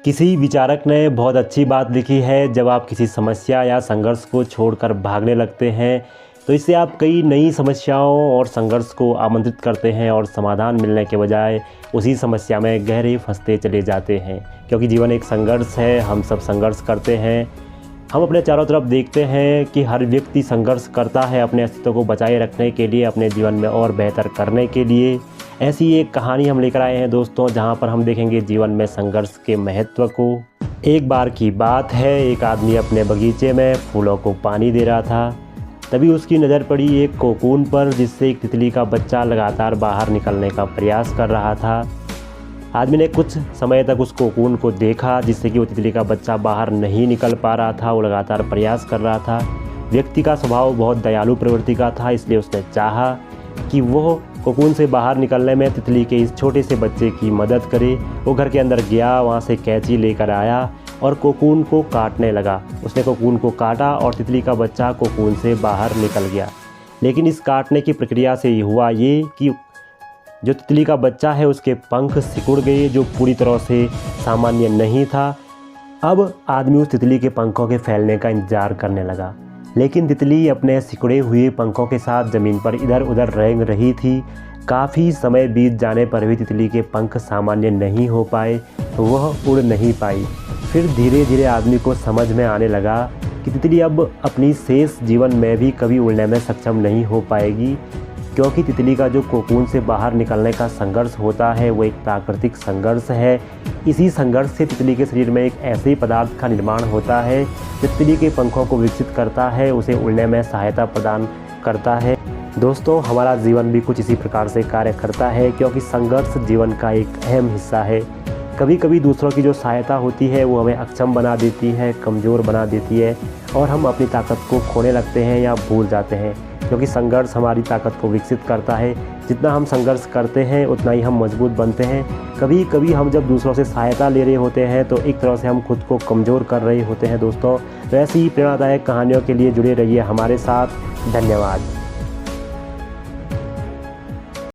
किसी विचारक ने बहुत अच्छी बात लिखी है, जब आप किसी समस्या या संघर्ष को छोड़कर भागने लगते हैं तो इससे आप कई नई समस्याओं और संघर्ष को आमंत्रित करते हैं और समाधान मिलने के बजाय उसी समस्या में गहरे फंसते चले जाते हैं। क्योंकि जीवन एक संघर्ष है, हम सब संघर्ष करते हैं। हम अपने चारों तरफ देखते हैं कि हर व्यक्ति संघर्ष करता है अपने अस्तित्व को बचाए रखने के लिए, अपने जीवन में और बेहतर करने के लिए। ऐसी एक कहानी हम लेकर आए हैं दोस्तों, जहां पर हम देखेंगे जीवन में संघर्ष के महत्व को। एक बार की बात है, एक आदमी अपने बगीचे में फूलों को पानी दे रहा था। तभी उसकी नज़र पड़ी एक कोकून पर, जिससे एक तितली का बच्चा लगातार बाहर निकलने का प्रयास कर रहा था। आदमी ने कुछ समय तक उस कोकून को देखा, जिससे कि वो तितली का बच्चा बाहर नहीं निकल पा रहा था। वो लगातार प्रयास कर रहा था। व्यक्ति का स्वभाव बहुत दयालु प्रवृत्ति का था, इसलिए उसने चाहा कि वो कोकून से बाहर निकलने में तितली के इस छोटे से बच्चे की मदद करे। वो घर के अंदर गया, वहाँ से कैंची लेकर आया और कोकून को काटने लगा। उसने कोकून को काटा और तितली का बच्चा कोकून से बाहर निकल गया। लेकिन इस काटने की प्रक्रिया से हुआ ये कि जो तितली का बच्चा है उसके पंख सिकुड़ गए, जो पूरी तरह से सामान्य नहीं था। अब आदमी उस तितली के पंखों के फैलने का इंतज़ार करने लगा, लेकिन तितली अपने सिकुड़े हुए पंखों के साथ ज़मीन पर इधर उधर रेंग रही थी। काफ़ी समय बीत जाने पर भी तितली के पंख सामान्य नहीं हो पाए, वह उड़ नहीं पाई। फिर धीरे धीरे आदमी को समझ में आने लगा कि तितली अब अपनी शेष जीवन में भी कभी उड़ने में सक्षम नहीं हो पाएगी, क्योंकि तितली का जो कोकून से बाहर निकलने का संघर्ष होता है वो एक प्राकृतिक संघर्ष है। इसी संघर्ष से तितली के शरीर में एक ऐसे पदार्थ का निर्माण होता है जो तितली के पंखों को विकसित करता है, उसे उड़ने में सहायता प्रदान करता है। दोस्तों, हमारा जीवन भी कुछ इसी प्रकार से कार्य करता है, क्योंकि संघर्ष जीवन का एक अहम हिस्सा है। कभी कभी दूसरों की जो सहायता होती है वो हमें अक्षम बना देती है, कमज़ोर बना देती है और हम अपनी ताकत को खोने लगते हैं या भूल जाते हैं, क्योंकि संघर्ष हमारी ताकत को विकसित करता है। जितना हम संघर्ष करते हैं उतना ही हम मजबूत बनते हैं। कभी कभी हम जब दूसरों से सहायता ले रहे होते हैं तो एक तरह से हम खुद को कमज़ोर कर रहे होते हैं दोस्तों। तो ऐसी ही प्रेरणादायक कहानियों के लिए जुड़े रहिए हमारे साथ। धन्यवाद।